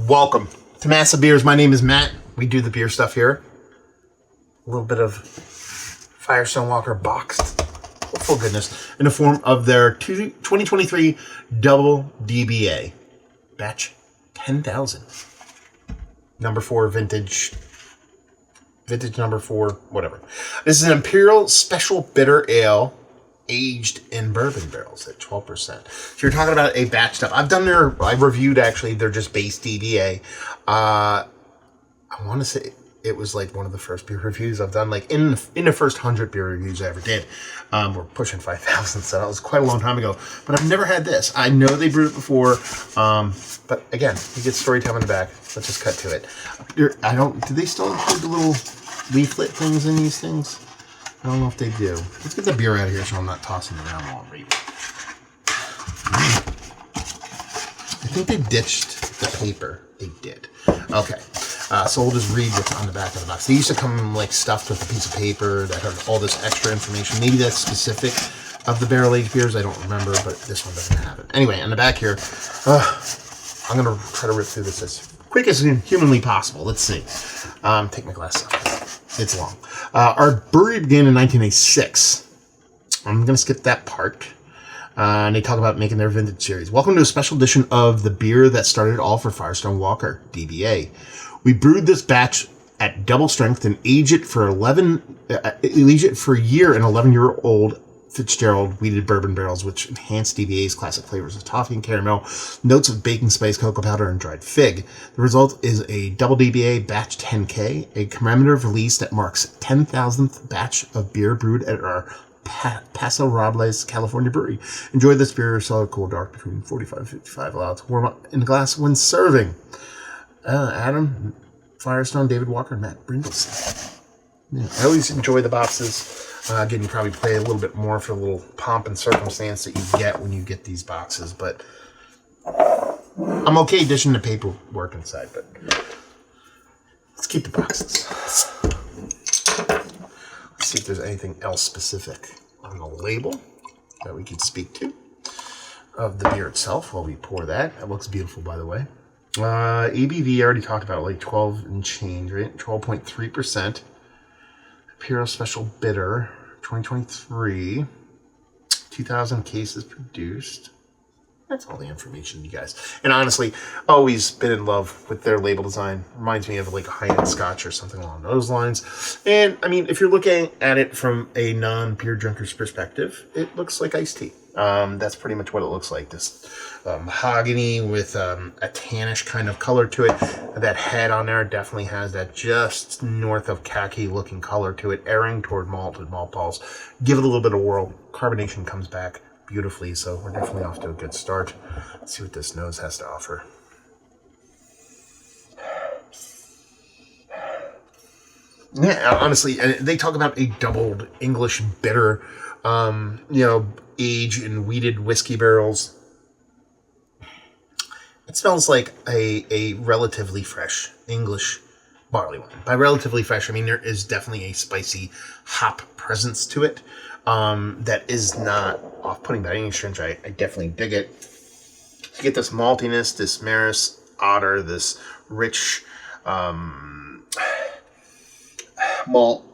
Welcome to Massive Beers. My name is Matt. We do the beer stuff here. A little bit of Firestone Walker boxed, full goodness, in the form of their 2023 double DBA. Batch 10,000. Number 4 vintage number 4, whatever. This is an Imperial Special Bitter Ale aged in bourbon barrels at 12%. So you're talking about a batch stuff. I've reviewed actually their just base DBA. I want to say it was like one of the first beer reviews I've done, like in the first 100 beer reviews I ever did. We're pushing 5,000, so that was quite a long time ago. But I've never had this. I know they brewed it before, but again, you get storytelling in the back. Let's just cut to it. Do they still include the little leaflet things in these things? I don't know if they do. Let's get the beer out of here so I'm not tossing it around while I'm reading. I think they ditched the paper. They did. Okay. So we'll just read what's on the back of the box. They used to come like stuffed with a piece of paper that had all this extra information. Maybe that's specific of the barrel-aged beers. I don't remember, but this one doesn't have it. Anyway, on the back here, I'm going to try to rip through this as quick as humanly possible. Let's see. Take my glass off. It's long. Our brewery began in 1986. I'm going to skip that part. And they talk about making their vintage series. Welcome to a special edition of the beer that started it all for Firestone Walker, DBA. We brewed this batch at double strength and aged it for a year in 11-year-old Fitzgerald wheated bourbon barrels, which enhance DBA's classic flavors of toffee and caramel, notes of baking spice, cocoa powder, and dried fig. The result is a double DBA batch 10K, a commemorative release that marks 10,000th batch of beer brewed at our Paso Robles, California brewery. Enjoy this beer, solid, cool, dark, between 45 and 55, allowed to warm up in the glass when serving. Adam Firestone, David Walker, and Matt Brindleson. Yeah, I always enjoy the boxes. Again, you probably pay a little bit more for the little pomp and circumstance that you get when you get these boxes, but I'm okay dishing the paperwork inside, but let's keep the boxes. Let's see if there's anything else specific on the label that we can speak to of the beer itself while we pour that. That looks beautiful, by the way. ABV, I already talked about it, like 12 and change, right? 12.3%. Imperial Special Bitter, 2023. 2,000 cases produced. That's all the information, you guys. And honestly, always been in love with their label design. Reminds me of like a high-end scotch or something along those lines. And, I mean, if you're looking at it from a non-beer drinker's perspective, it looks like iced tea. That's pretty much what it looks like. This mahogany with a tannish kind of color to it. That head on there definitely has that just north of khaki looking color to it, erring toward malted malt balls. Give it a little bit of whirl. Carbonation comes back beautifully, so we're definitely off to a good start. Let's see what this nose has to offer. Yeah, honestly, they talk about a doubled English bitter, age in wheated whiskey barrels. It smells like a relatively fresh English barley wine. By relatively fresh, I mean there is definitely a spicy hop presence to it that is not off-putting by any stretch. I definitely dig it. You get this maltiness, this Maris Otter, this rich malt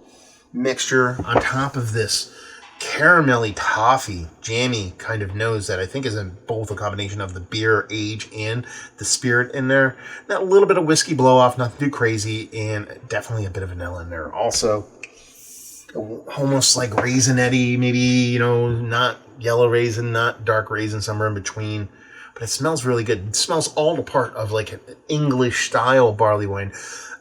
mixture on top of this caramelly toffee jammy kind of nose that I think is in both a combination of the beer age and the spirit in there. Now, a little bit of whiskey blow off, nothing too crazy, and definitely a bit of vanilla in there. Also, almost like raisinette-y, maybe, not yellow raisin, not dark raisin, somewhere in between. But it smells really good. It smells all the part of like an English style barley wine.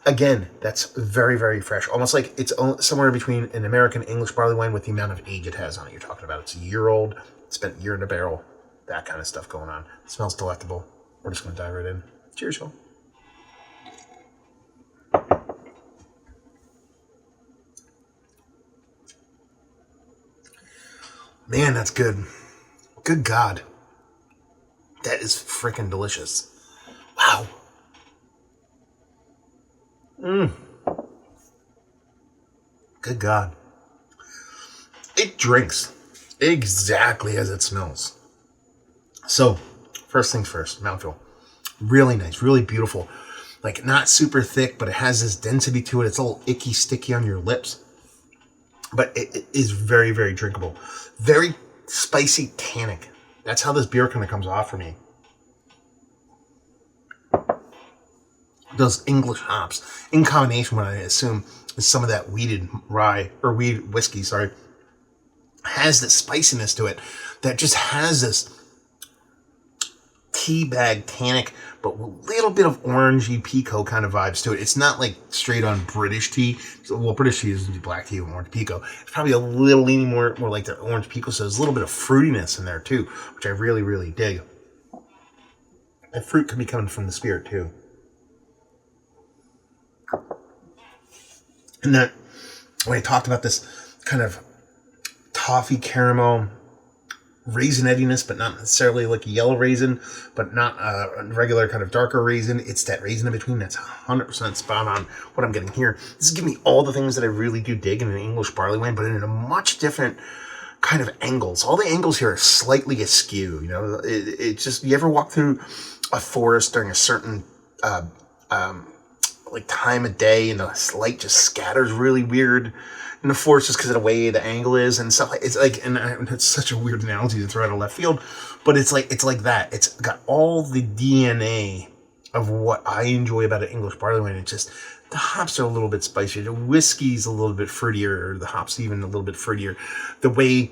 Again, that's very, very fresh. Almost like it's somewhere between an American English barley wine with the amount of age it has on it. You're talking about it's a year old, spent a year in a barrel, that kind of stuff going on. It smells delectable. We're just going to dive right in. Cheers, y'all. Man, that's good. Good God. That is freaking delicious. Wow. Good God. It drinks exactly as it smells. So, first things first, mouthfeel. Really nice, really beautiful. Like, not super thick, but it has this density to it. It's a little icky, sticky on your lips. But it is very, very drinkable. Very spicy, tannic. That's how this beer kind of comes off for me. Those English hops, in combination, what I assume is some of that wheated rye, or wheat whiskey, sorry, has this spiciness to it that just has this tea bag tannic, but a little bit of orangey pekoe kind of vibes to it. It's not like straight on British tea. Well, British tea is black tea and orange pekoe. It's probably a little leaning more like the orange pekoe, so there's a little bit of fruitiness in there too, which I really, really dig. And fruit could be coming from the spirit too. And that, when I talked about this kind of toffee caramel raisinettiness, but not necessarily like a yellow raisin, but not a regular kind of darker raisin. It's that raisin in between that's 100% spot on what I'm getting here. This is giving me all the things that I really do dig in an English barley wine, but in a much different kind of angles. All the angles here are slightly askew. You know, it's just, you ever walk through a forest during a certain like time of day, and the light just scatters really weird in the forest just because of the way the angle is and stuff. It's like, and it's such a weird analogy to throw out of left field, but it's like that. It's got all the DNA of what I enjoy about an English barley wine. It's just, the hops are a little bit spicier, the whiskey's a little bit fruitier, or the hops even a little bit fruitier. The way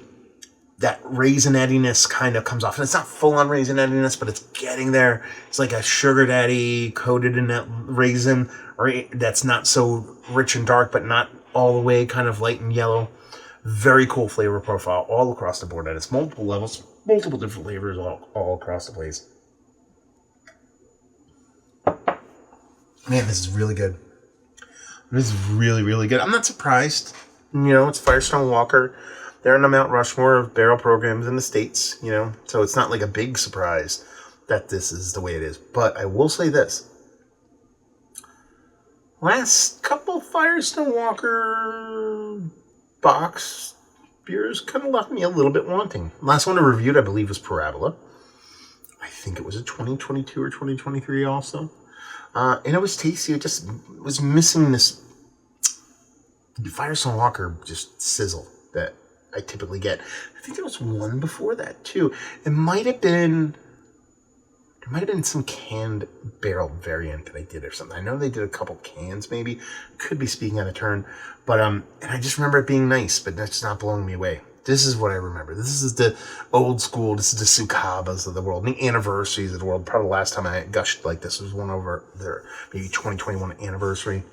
that raisinettiness kind of comes off, and it's not full-on raisinettiness, but it's getting there. It's like a sugar daddy coated in that raisin, or that's not so rich and dark, but not all the way kind of light and yellow. Very cool flavor profile all across the board. And it's multiple levels, multiple different flavors all across the place. Man, this is really good. This is really, really good. I'm not surprised. You know, it's Firestone Walker. They're in the Mount Rushmore of barrel programs in the States, you know, so it's not like a big surprise that this is the way it is. But I will say this. Last couple Firestone Walker box beers kind of left me a little bit wanting. Last one I reviewed, I believe, was Parabola. I think it was a 2022 or 2023 also. And it was tasty. It just was missing this Firestone Walker just sizzle that I typically get. I think there was one before that too. There might have been some canned barrel variant that I did or something. I know they did a couple cans maybe. Could be speaking out of turn. But and I just remember it being nice, but that's not blowing me away. This is what I remember. This is the old school. This is the Sukabas of the world, the anniversaries of the world. Probably the last time I gushed like this was one over their maybe 2021 anniversary.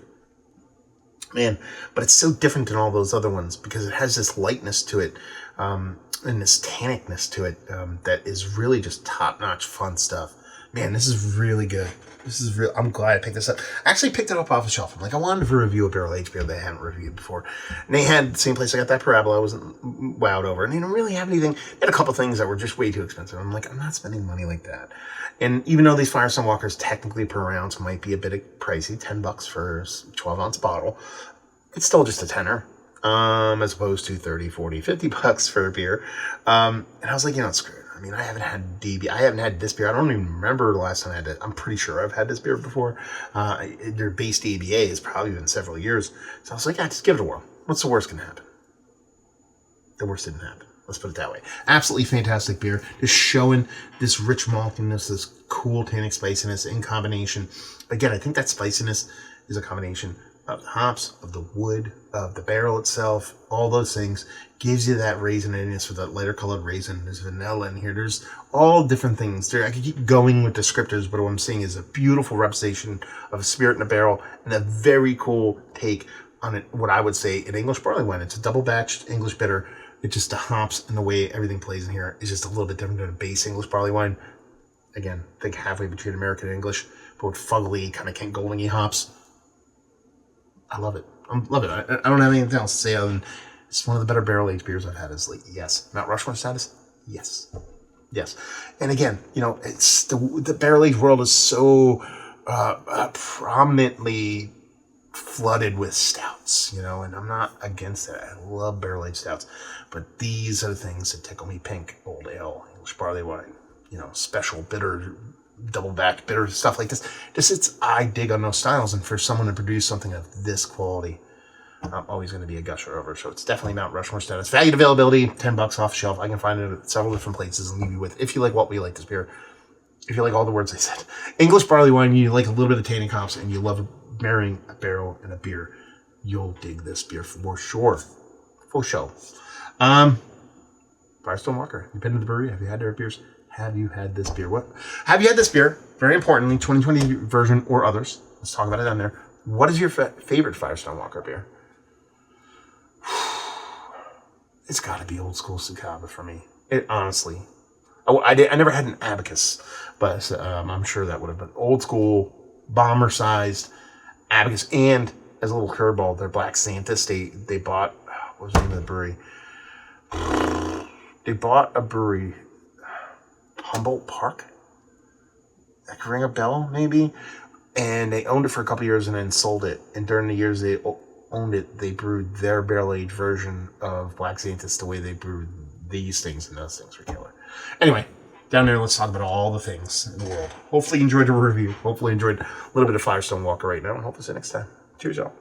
Man, but it's so different than all those other ones because it has this lightness to it and this tannicness to it that is really just top-notch fun stuff. Man, this is really good. This is real. I'm glad I picked this up. I actually picked it up off the shelf. I'm like, I wanted to review a barrel-aged beer that I hadn't reviewed before. And they had the same place I got that Parabola I wasn't wowed over. And they didn't really have anything. They had a couple things that were just way too expensive. I'm like, I'm not spending money like that. And even though these Firestone Walkers technically per ounce might be a bit pricey, $10 for a 12-ounce bottle, it's still just a tenner. As opposed to 30, 40, $50 for a beer. And I was like, you know, screw it. I mean, I haven't had DBA. I haven't had this beer. I don't even remember the last time I had it. I'm pretty sure I've had this beer before. Their base DBA has probably been several years. So I was like, yeah, just give it a whirl. What's the worst can happen? The worst didn't happen. Let's put it that way. Absolutely fantastic beer. Just showing this rich maltiness, this cool tannic spiciness in combination. Again, I think that spiciness is a combination of the hops, of the wood, of the barrel itself, all those things, gives you that raisiness with that lighter colored raisin. There's vanilla in here. There's all different things. I could keep going with descriptors, but what I'm seeing is a beautiful representation of a spirit in a barrel and a very cool take on it, what I would say an English barley wine. It's a double-batched English bitter. It's just the hops and the way everything plays in here is just a little bit different than a base English barley wine. Again, think halfway between American and English, but with fuggly, kind of Kent Golding-y hops. I love it. I love it. I don't have anything else to say other than it's one of the better barrel-aged beers I've had. Is like, yes. Mount Rushmore status? Yes. Yes. And again, you know, it's the barrel-aged world is so prominently flooded with stouts, you know, and I'm not against it. I love barrel-aged stouts. But these are the things that tickle me pink. Old ale, English barley wine, you know, special bitter double back bitter stuff like this. I dig on those styles, and for someone to produce something of this quality, I'm always going to be a gusher over. So it's definitely Mount Rushmore status. Valued availability, $10 off shelf. I can find it at several different places and leave you with. If you like what we like this beer, if you like all the words I said, English barley wine, you like a little bit of tannin hops, and you love marrying a barrel and a beer, you'll dig this beer for sure. For show. Firestone Walker. You've been to the brewery? Have you had their beers? Have you had this beer? What? Have you had this beer? Very importantly, 2020 version or others. Let's talk about it down there. What is your favorite Firestone Walker beer? It's got to be old school Cicaba for me. It honestly. I never had an Abacus, but I'm sure that would have been old school, bomber sized Abacus. And as a little curveball, their Black Santas, they bought, what was the name of the brewery? They bought a brewery, Humboldt Park? That could ring a bell, maybe? And they owned it for a couple years and then sold it. And during the years they owned it, they brewed their barrel-aged version of Black Santas the way they brewed these things, and those things were killer. Anyway, down there, let's talk about all the things in the world. Hopefully you enjoyed the review. Hopefully you enjoyed a little bit of Firestone Walker right now. And hope to see you next time. Cheers, y'all.